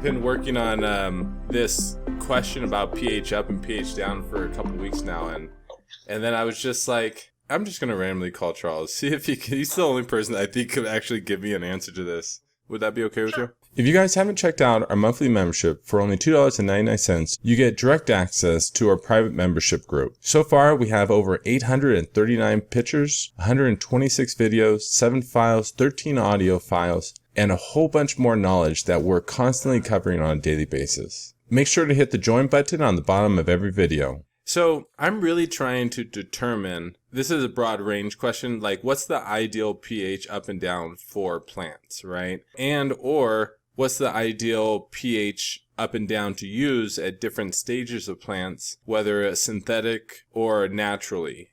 been working on this question about pH up and pH down for a couple weeks now, and then I was just like, I'm just gonna randomly call Charles, see if he's the only person that I think could actually give me an answer to this. Would that be okay with you? If you guys haven't checked out our monthly membership, for only $2.99, you get direct access to our private membership group. So far, we have over 839 pictures, 126 videos, 7 files, 13 audio files, and a whole bunch more knowledge that we're constantly covering on a daily basis. Make sure to hit the join button on the bottom of every video. So I'm really trying to determine, this is a broad range question, like what's the ideal pH up and down for plants, right? And or what's the ideal pH up and down to use at different stages of plants, whether synthetic or naturally,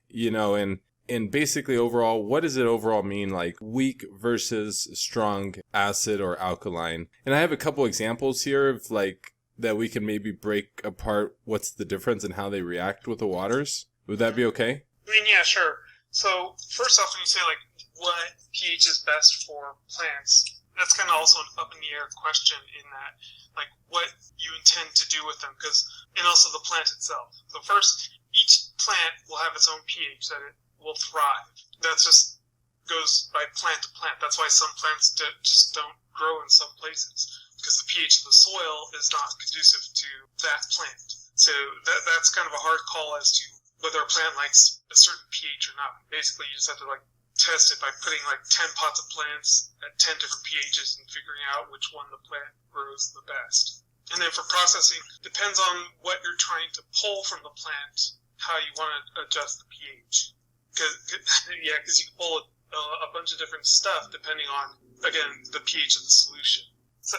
and basically overall, what does it overall mean, like weak versus strong acid or alkaline? And I have a couple examples here of like that we can maybe break apart what's the difference and how they react with the waters. Would that be okay? I mean, yeah, sure. So first off, when you say like what pH is best for plants, that's kind of also an up in the air question in that like what you intend to do with them, and also the plant itself. So first, each plant will have its own pH that it will thrive. That just goes by plant to plant. That's why some plants just don't grow in some places, because the pH of the soil is not conducive to that plant. So that's kind of a hard call as to whether a plant likes a certain pH or not. Basically, you just have to like test it by putting like 10 pots of plants at 10 different pHs and figuring out which one the plant grows the best. And then for processing, depends on what you're trying to pull from the plant, how you want to adjust the pH. Because you can pull a bunch of different stuff depending on, again, the pH of the solution. So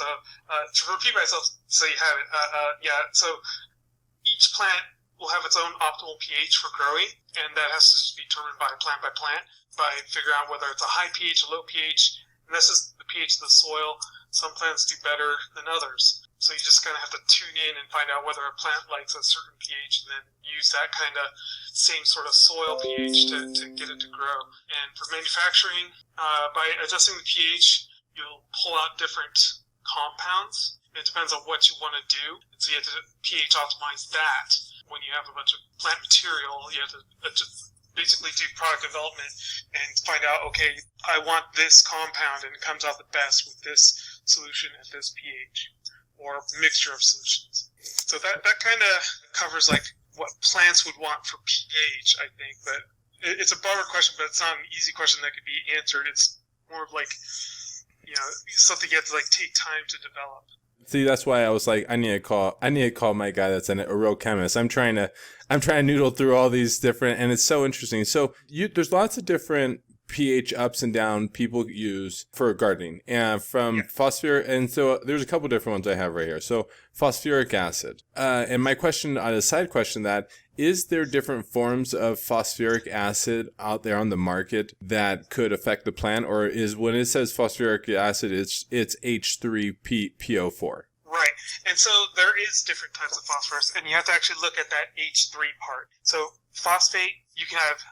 to repeat myself, so you have it. So each plant will have its own optimal pH for growing, and that has to just be determined by plant by figuring out whether it's a high pH, a low pH, and this is the pH of the soil. Some plants do better than others. So you just kind of have to tune in and find out whether a plant likes a certain pH, and then use that kind of same sort of soil pH to get it to grow. And for manufacturing, by adjusting the pH, you'll pull out different compounds. It depends on what you want to do. So you have to pH optimize that. When you have a bunch of plant material, you have to basically do product development and find out, okay, I want this compound and it comes out the best with this solution at this pH, or mixture of solutions. So that kind of covers like what plants would want for pH, I think. But it's a broader question, but it's not an easy question that could be answered. It's more of like, something you have to like take time to develop. See, that's why I was like, I need to call my guy that's a real chemist. I'm trying to noodle through all these different, and it's so interesting. So there's lots of different pH ups and down people use for gardening, and from phosphoric, and so there's a couple different ones I have right here. So phosphoric acid, and my question, on a side question, that is there different forms of phosphoric acid out there on the market that could affect the plant, or is when it says phosphoric acid, it's H3PO4? Right, and so there is different types of phosphorus, and you have to actually look at that H3 part. So phosphate, you can have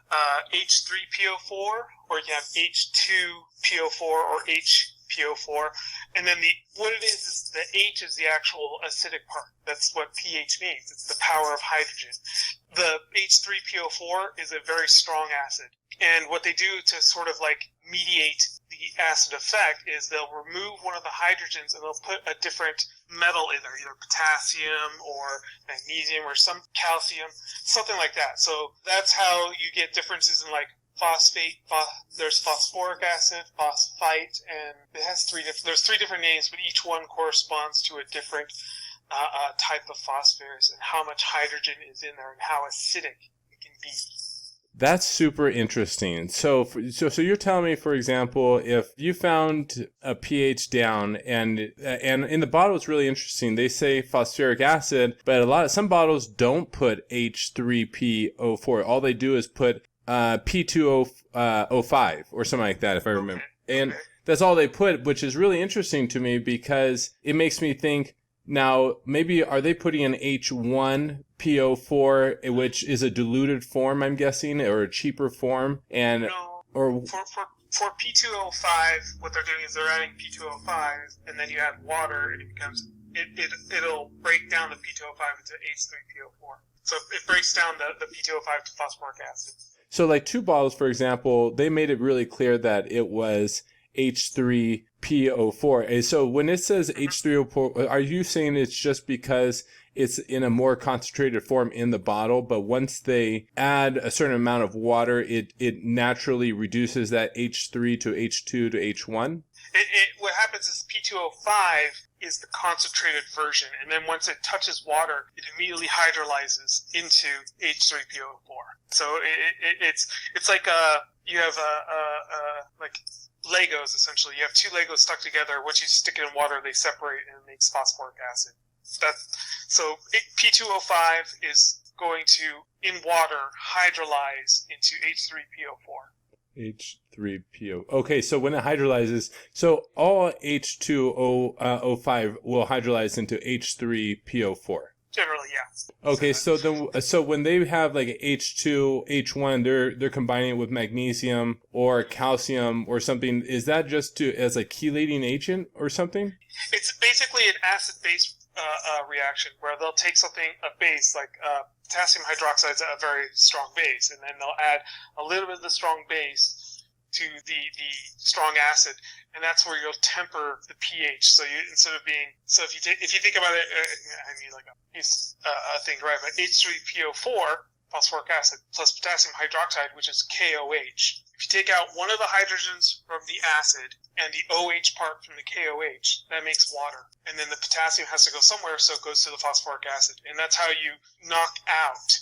H3PO4, or you can have H2PO4 or HPO4, and then what it is the H is the actual acidic part. That's what pH means. It's the power of hydrogen. The H3PO4 is a very strong acid, and what they do to sort of like mediate the acid effect is they'll remove one of the hydrogens and they'll put a different metal in there, either potassium or magnesium or some calcium, something like that. So that's how you get differences in like phosphate. There's phosphoric acid, phosphite, and it has there's three different names, but each one corresponds to a different type of phosphorus and how much hydrogen is in there and how acidic it can be. That's super interesting. So you're telling me, for example, if you found a pH down, and in the bottle, it's really interesting. They say phosphoric acid, but some bottles don't put H3PO4. All they do is put P2O5 or something like that, if I remember. And that's all they put, which is really interesting to me because it makes me think, now, maybe are they putting an H1PO4, which is a diluted form, I'm guessing, or a cheaper form? And No, or for for P2O5, what they're doing is they're adding P2O5, and then you add water, and it'll break down the P2O5 into H3PO4. So it breaks down the P2O5 to phosphoric acid. So like 2 bottles, for example, they made it really clear that it was H3PO4. And so when it says H3O4, are you saying it's just because it's in a more concentrated form in the bottle, but once they add a certain amount of water, it naturally reduces that H3 to H2 to H1? What happens is P2O5 is the concentrated version, and then once it touches water, it immediately hydrolyzes into H3PO4. So it's like you have like Legos essentially. You have 2 Legos stuck together. Once you stick it in water, they separate and it makes phosphoric acid. P2O5 is going to, in water, hydrolyze into H3PO4. H3PO. Okay, so when it hydrolyzes, so all H2O5 will hydrolyze into H3PO4. Generally, yeah. Okay, so when they have like H2, H1, they're combining it with magnesium or calcium or something. Is that just as a chelating agent or something? It's basically an acid-base reaction where they'll take a base like potassium hydroxide is a very strong base, and then they'll add a little bit of the strong base to the strong acid, and that's where you'll temper the pH. So if you think about it, I mean like a thing, right? But H3PO4 phosphoric acid plus potassium hydroxide, which is KOH. If you take out one of the hydrogens from the acid and the OH part from the KOH, that makes water. And then the potassium has to go somewhere, so it goes to the phosphoric acid. And that's how you knock out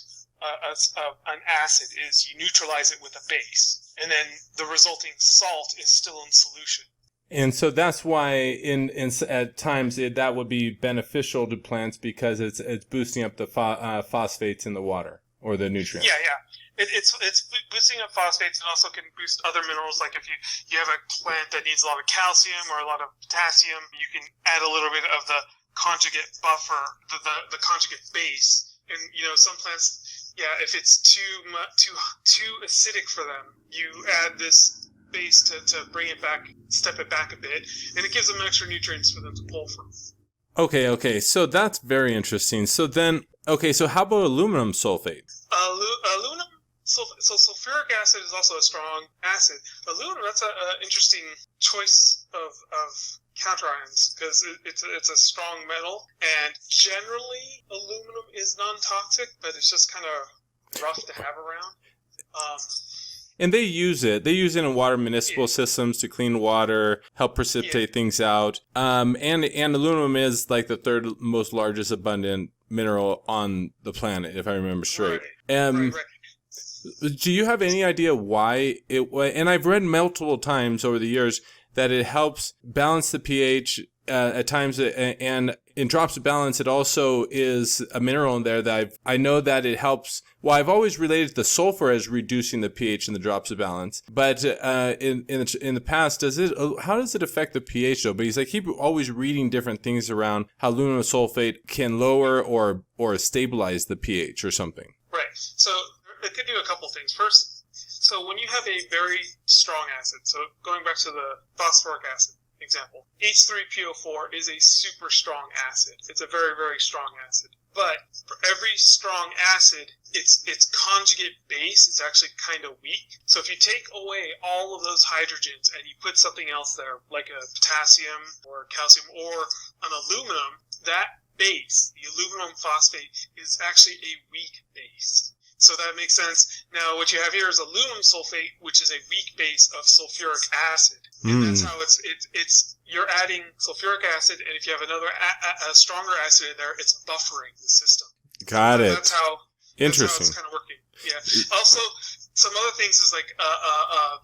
an acid, is you neutralize it with a base. And then the resulting salt is still in solution. And so that's why at times that would be beneficial to plants because it's boosting up the phosphates in the water or the nutrients. Yeah. It's boosting up phosphates and also can boost other minerals. Like if you have a plant that needs a lot of calcium or a lot of potassium, you can add a little bit of the conjugate buffer, the conjugate base. And some plants, if it's too acidic for them, you add this base to bring it back, step it back a bit, and it gives them extra nutrients for them to pull from. Okay, so that's very interesting. So how about aluminum sulfate? Aluminum sulfate. So sulfuric acid is also a strong acid. Aluminum, that's an interesting choice of counterions because it's a strong metal, and generally aluminum is non-toxic, but it's just kind of rough to have around. And they use it. They use it in water municipal systems to clean water, help precipitate things out. And aluminum is like the 3rd most largest abundant mineral on the planet, if I remember straight. Right. Do you have any idea why and I've read multiple times over the years that it helps balance the pH at times, and in drops of balance, it also is a mineral in there that I know that it helps. Well, I've always related the sulfur as reducing the pH in the drops of balance, but in the past, how does it affect the pH though? Because I keep always reading different things around how aluminum sulfate can lower or stabilize the pH or something. Right. So it could do a couple things. First, so when you have a very strong acid, so going back to the phosphoric acid example, H3PO4 is a super strong acid. It's a very, very strong acid. But for every strong acid, its conjugate base is actually kind of weak. So if you take away all of those hydrogens and you put something else there, like a potassium or calcium or an aluminum, that base, the aluminum phosphate, is actually a weak base. So that makes sense. Now, what you have here is aluminum sulfate, which is a weak base of sulfuric acid. And that's how you're adding sulfuric acid, and if you have another a stronger acid in there, it's buffering the system. Got it. That's how it's kind of working. Yeah. Also, some other things is like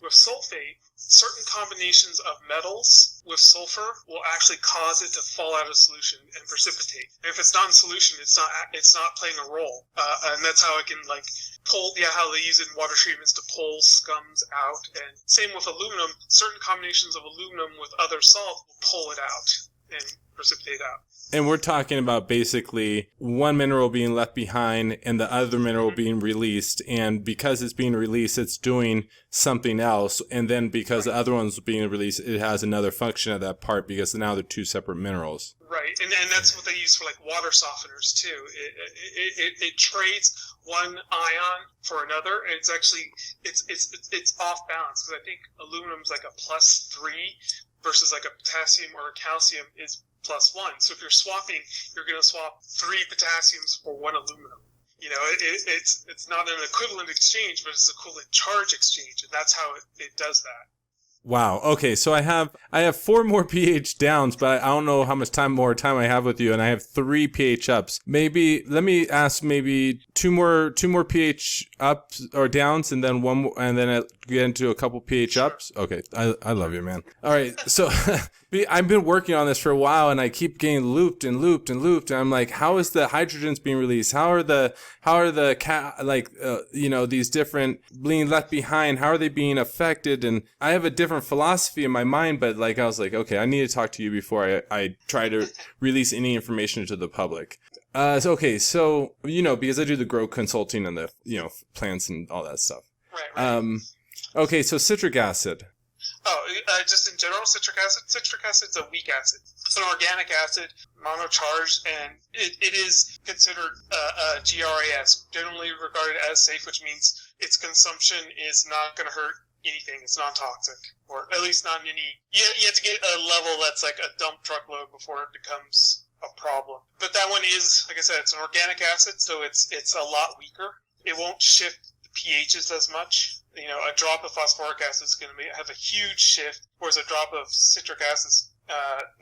with sulfate, certain combinations of metals with sulfur will actually cause it to fall out of solution and precipitate. And if it's not in solution, it's not playing a role. And that's how it can like pull. Yeah, how they use it in water treatments to pull scums out. And same with aluminum. Certain combinations of aluminum with other salt will pull it out. and precipitate out. And we're talking about basically one mineral being left behind and the other mineral being released. And because it's being released, it's doing something else. And then because the other one's being released, it has another function of that part because now they're two separate minerals. Right, and that's what they use for like water softeners too. It trades one ion for another, and it's actually it's off balance because I think aluminum's like a +3 versus like a potassium or a calcium is +1. So if you're swapping, you're going to swap 3 potassiums for 1 aluminum. You know, it's not an equivalent exchange, but it's an equivalent charge exchange, and that's how it does that. Wow. Okay. So I have 4 more pH downs, but I don't know how much more time I have with you, and I have 3 pH ups. Maybe let me ask maybe two more pH ups or downs, and then one more, and then I get into a couple pH ups. Okay. I love you, man. All right. So I've been working on this for a while, and I keep getting looped. And I'm like, how is the hydrogens being released? How are the these different being left behind? How are they being affected? And I have a different philosophy in my mind, but like I was like, okay, I need to talk to you before I try to release any information to the public. So because I do the grow consulting and the plants and all that stuff. Right. Okay, so citric acid. Just in general, citric acid. Citric acid's a weak acid. It's an organic acid, monocharged, and it is considered a GRAS, generally regarded as safe, which means its consumption is not going to hurt anything. It's non-toxic, or at least not in any. You have to get a level that's like a dump truck load before it becomes a problem. But that one is, like I said, it's an organic acid, so it's a lot weaker. It won't shift the pHs as much. You know, a drop of phosphoric acid is going to have a huge shift, whereas a drop of citric acid is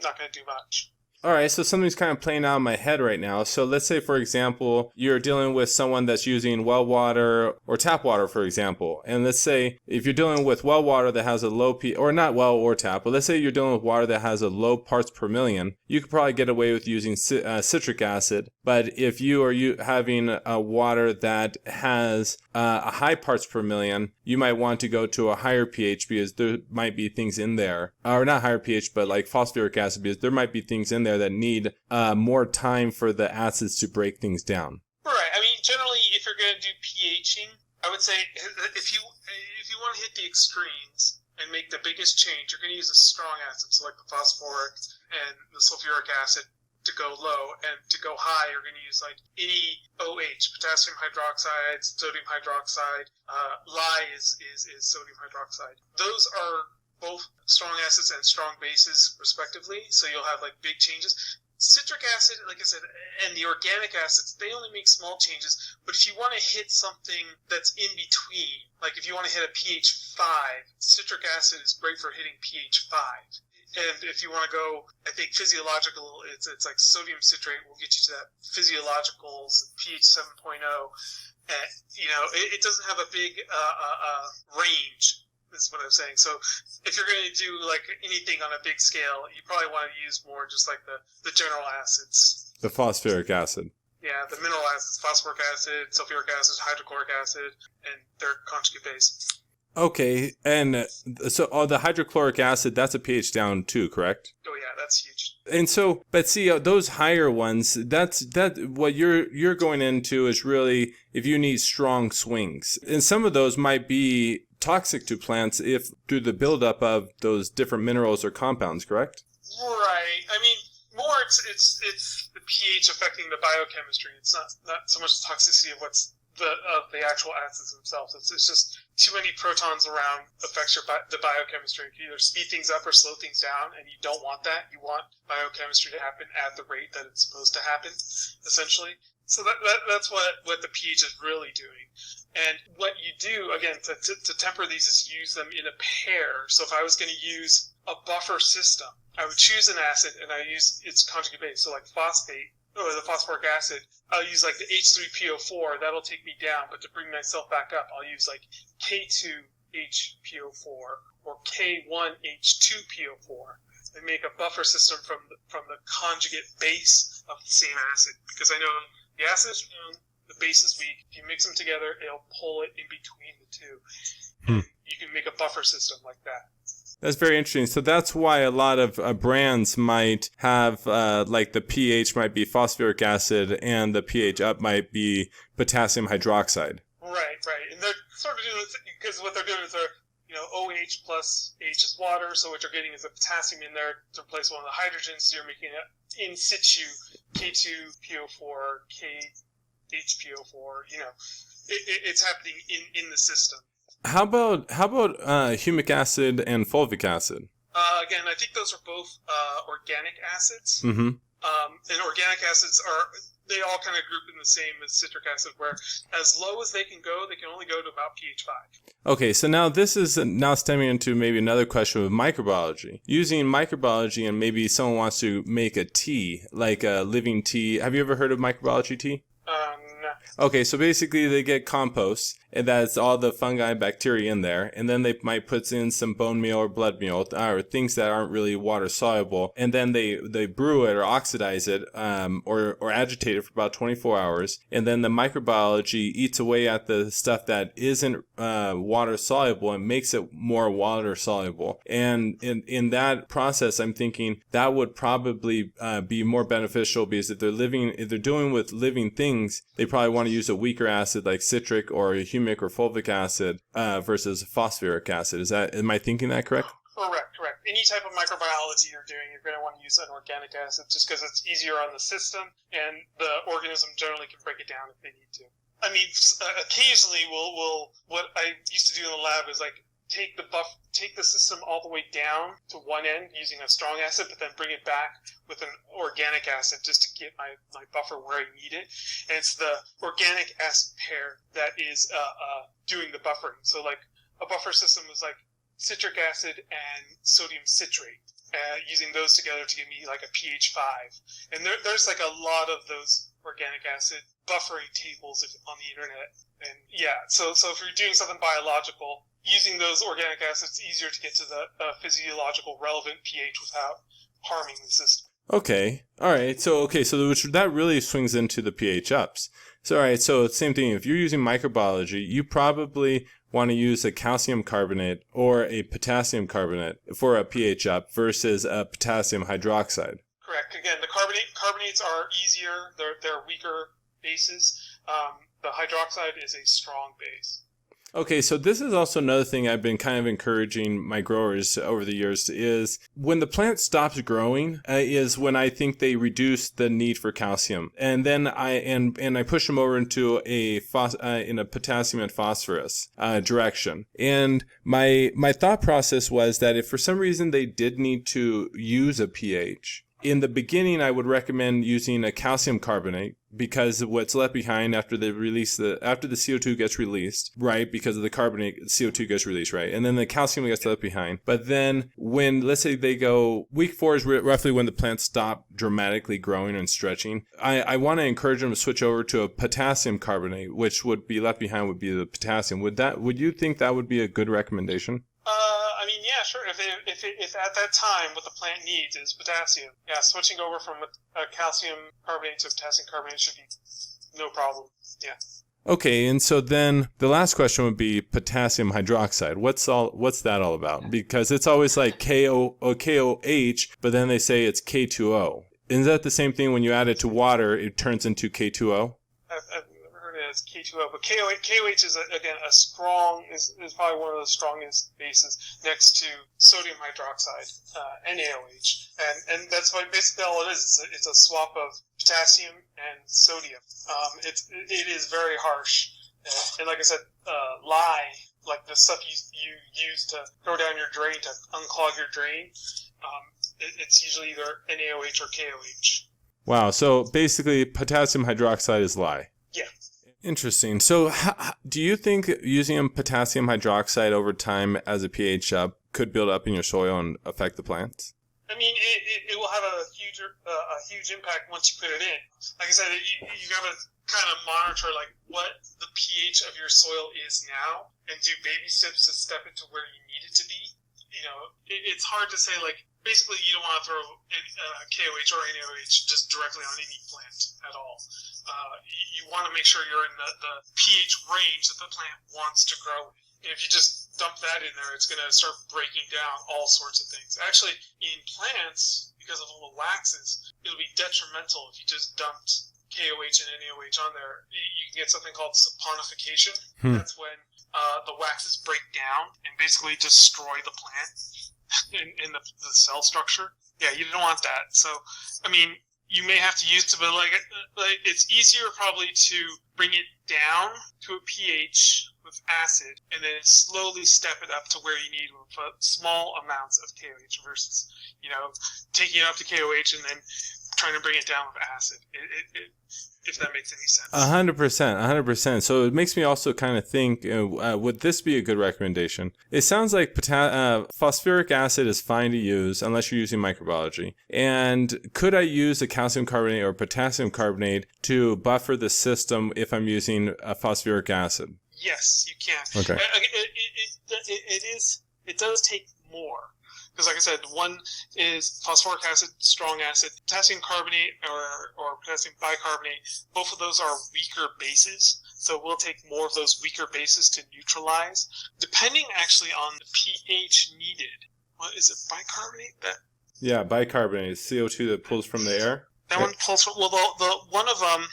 not going to do much. All right, so something's kind of playing out in my head right now. So let's say, for example, you're dealing with someone that's using well water or tap water, for example. And let's say if you're dealing with well water that has a low or not well or tap, but let's say you're dealing with water that has a low parts per million, you could probably get away with using citric acid. But if you are having a water that has a high parts per million, you might want to go to a higher pH because there might be things in there, or not higher pH, but like phosphoric acid, because there might be things in there that need more time for the acids to break things down. Right. I mean, generally, if you're going to do pHing, I would say if you want to hit the extremes and make the biggest change, you're going to use a strong acid, so like the phosphoric and the sulfuric acid to go low, and to go high, you're going to use like any OH, potassium hydroxide, sodium hydroxide. Lye is sodium hydroxide. Those are both strong acids and strong bases, respectively, so you'll have like big changes. Citric acid, like I said, and the organic acids, they only make small changes, but if you want to hit something that's in between, like if you want to hit a pH 5, citric acid is great for hitting pH 5. And if you want to go, I think physiological, it's like sodium citrate will get you to that physiological pH 7.0. And, it doesn't have a big range, is what I'm saying. So if you're going to do like anything on a big scale, you probably want to use more just like the general acids. The phosphoric acid. Yeah, the mineral acids, phosphoric acid, sulfuric acid, hydrochloric acid, and their conjugate base. Okay, and so the hydrochloric acid, that's a pH down too, correct? Oh yeah, that's huge. And so, but see, those higher ones, that what you're going into is really if you need strong swings. And some of those might be toxic to plants if through the buildup of those different minerals or compounds, correct? Right. I mean, more it's the pH affecting the biochemistry. It's not so much toxicity of what's the actual acids themselves. It's just too many protons around affects the biochemistry. You can either speed things up or slow things down, and you don't want that. You want biochemistry to happen at the rate that it's supposed to happen, essentially. So that's what the pH is really doing. And what you do, again, to temper these is use them in a pair. So if I was going to use a buffer system, I would choose an acid, and I use its conjugate base. So like phosphate, or the phosphoric acid, I'll use like the H3PO4. That'll take me down. But to bring myself back up, I'll use like K2HPO4 or K1H2PO4 and make a buffer system from the conjugate base of the same acid. Because I know the acid is strong, the base is weak. If you mix them together, it'll pull it in between the two. You can make a buffer system like that. That's very interesting. So that's why a lot of brands might have, like the pH might be phosphoric acid and the pH up might be potassium hydroxide. Right. And they're sort of doing this because what they're doing is they're, OH plus H is water, so what you're getting is a potassium in there to replace one of the hydrogens, so you're making it in situ K2PO4, KHPO4, it's happening in the system. How about humic acid and fulvic acid? Again, I think those are both organic acids. Mm-hmm. And organic acids they all kind of group in the same as citric acid, where as low as they can only go to about pH 5. Okay, so now this is now stemming into maybe another question with microbiology. Using microbiology, and maybe someone wants to make a tea, like a living tea. Have you ever heard of microbiology tea? No. Okay, so basically they get compost, and that's all the fungi and bacteria in there, and then they might put in some bone meal or blood meal, or things that aren't really water soluble, and then they brew it or oxidize it, or agitate it for about 24 hours, and then the microbiology eats away at the stuff that isn't water soluble and makes it more water soluble. And in that process, I'm thinking that would probably be more beneficial, because if they're doing with living things, they probably want to use a weaker acid like citric or humic or fulvic acid versus phosphoric acid. Am I thinking that correct? Correct. Any type of microbiology you're doing, you're going to want to use an organic acid just because it's easier on the system, and the organism generally can break it down if they need to. I mean, occasionally we'll what I used to do in the lab is like take the system all the way down to one end using a strong acid, but then bring it back with an organic acid just to get my buffer where I need it. And it's the organic acid pair that is doing the buffering. So like a buffer system is like citric acid and sodium citrate, using those together to give me like a pH 5. And there's like a lot of those organic acid buffering tables on the internet. And yeah, so if you're doing something biological, using those organic acids, it's easier to get to the physiological relevant pH without harming the system. Okay. All right. So that really swings into the pH ups. So, all right. So same thing. If you're using microbiology, you probably want to use a calcium carbonate or a potassium carbonate for a pH up versus a potassium hydroxide. Correct. Again, the carbonates are easier. They're weaker bases. The hydroxide is a strong base. Okay, so this is also another thing I've been kind of encouraging my growers over the years is when the plant stops growing is when I think they reduce the need for calcium, and then I push them over into in a potassium and phosphorus direction. And my thought process was that if for some reason they did need to use a pH, in the beginning, I would recommend using a calcium carbonate, because what's left behind after the CO2 gets released, right? Because of the carbonate, CO2 gets released, right? And then the calcium gets left behind. But then when, let's say they go, week 4 is roughly when the plants stop dramatically growing and stretching. I want to encourage them to switch over to a potassium carbonate, which would be left behind would be the potassium. Would you think that would be a good recommendation? I mean, yeah, sure. If at that time what the plant needs is potassium, yeah, switching over from a calcium carbonate to potassium carbonate should be no problem. Yeah. Okay, and so then the last question would be potassium hydroxide. What's that all about? Because it's always like KOH, but then they say it's K2O. Isn't that the same thing when you add it to water, it turns into K2O? I've never heard it as K2O, but KOH is again a strong is probably one of the strongest bases next to sodium hydroxide and AOH, and that's why basically all it is. It's a swap of potassium and sodium. It is very harsh, and like I said, lye, like the stuff you use to go down your drain to unclog your drain, it's usually either NaOH or KOH. Wow, so basically potassium hydroxide is lye. Yeah. Interesting. So do you think using potassium hydroxide over time as a pH up could build up in your soil and affect the plants? I mean, it will have a huge impact once you put it in. Like I said, you got to kind of monitor like what the pH of your soil is now, and do baby steps to step it to where you need it to be. You know, it's hard to say like. Basically, you don't want to throw KOH or NaOH just directly on any plant at all. You want to make sure you're in the pH range that the plant wants to grow in. If you just dump that in there, it's going to start breaking down all sorts of things. Actually, in plants, because of all the waxes, it'll be detrimental if you just dumped KOH and NaOH on there. You can get something called saponification. That's when the waxes break down and basically destroy the plant in the cell structure. Yeah, you don't want that. So, I mean, you may have to use it, but like it's easier probably to bring it down to a pH with acid and then slowly step it up to where you need with small amounts of KOH versus, taking it up to KOH and then trying to bring it down with acid. If that makes any sense. 100%. So it makes me also kind of think, would this be a good recommendation? It sounds like phosphoric acid is fine to use unless you're using microbiology. And could I use a calcium carbonate or potassium carbonate to buffer the system if I'm using a phosphoric acid? Yes, you can. Okay. It does take more. Because like I said, one is phosphoric acid, strong acid, potassium carbonate or potassium bicarbonate. Both of those are weaker bases. So we'll take more of those weaker bases to neutralize, depending actually on the pH needed. What is it, bicarbonate? Yeah, bicarbonate. CO2 that pulls from the air. That one pulls from, well, the one of them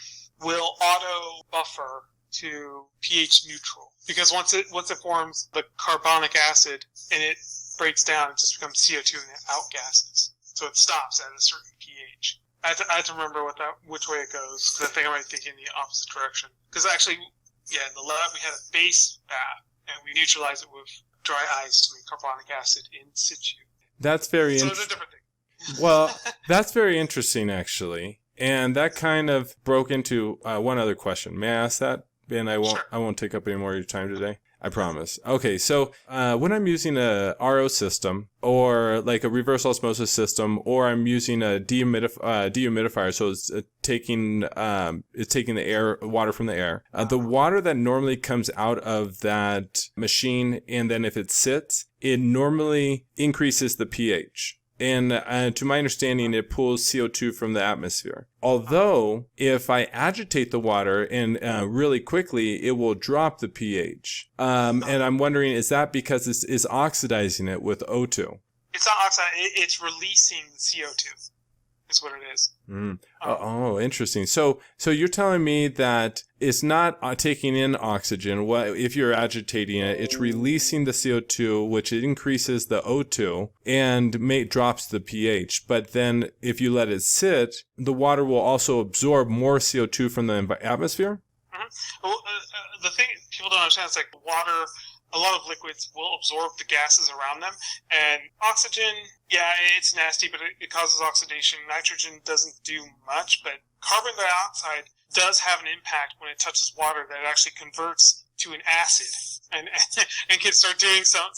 will auto buffer to pH neutral. Because once it forms the carbonic acid and it breaks down, it just becomes CO2 and it outgasses. So it stops at a certain pH. I have to remember which way it goes, because I think I might think in the opposite direction. Because actually, in the lab we had a base bath, and we neutralized it with dry ice to make carbonic acid in situ. That's very So it's a different thing. Well, that's very interesting, actually. And that kind of broke into one other question. May I ask that? And I won't take up any more of your time today. I promise. Okay, so when I'm using a RO system or like a reverse osmosis system, or I'm using a dehumidifier, so it's taking the water from the air. The water that normally comes out of that machine, and then if it sits, it normally increases the pH. And to my understanding, it pulls CO2 from the atmosphere. Although, if I agitate the water and really quickly, it will drop the pH. And I'm wondering, is that because it's oxidizing it with O2? It's not oxidizing, it's releasing the CO2. Is what it is. Oh, interesting. So you're telling me that it's not taking in oxygen. If you're agitating it, it's releasing the CO2, which increases the O2 and drops the pH. But then if you let it sit, the water will also absorb more CO2 from the atmosphere? Mm-hmm. Well, the thing people don't understand is like water, a lot of liquids will absorb the gases around them, and oxygen, yeah, it's nasty, but it causes oxidation. Nitrogen doesn't do much, but carbon dioxide does have an impact when it touches water that it actually converts to an acid and can start doing some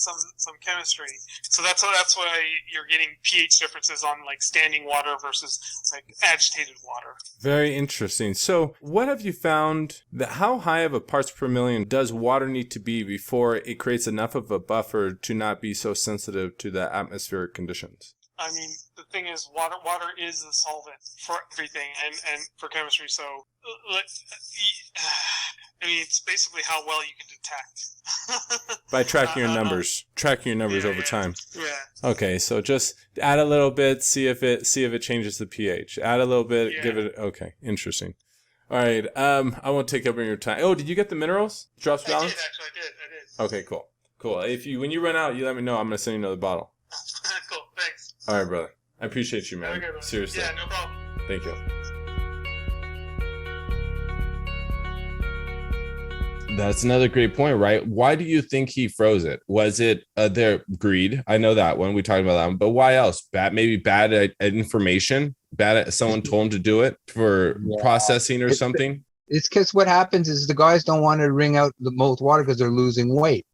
chemistry. So that's why you're getting pH differences on like standing water versus like agitated water. Very interesting. So what have you found that how high of a parts per million does water need to be before it creates enough of a buffer to not be so sensitive to the atmospheric conditions? I mean, the thing is, water is the solvent for everything and for chemistry. So, I mean, it's basically how well you can detect. By tracking your numbers, over time. Yeah. Okay, so just add a little bit, see if it changes the pH. Add a little bit, give it. Okay, interesting. All right, I won't take up any of your time. Oh, did you get the minerals? Drops balance? I did. Okay, cool. When you run out, you let me know. I'm gonna send you another bottle. Cool, thanks. All right, brother. I appreciate you, man. Okay, Seriously. Yeah, no problem. Thank you. That's another great point, right? Why do you think he froze it? Was it their greed? I know that one. We talked about that one. But why else? Maybe bad information? Someone told him to do it for processing or something? It's because what happens is the guys don't want to wring out the most water because they're losing weight.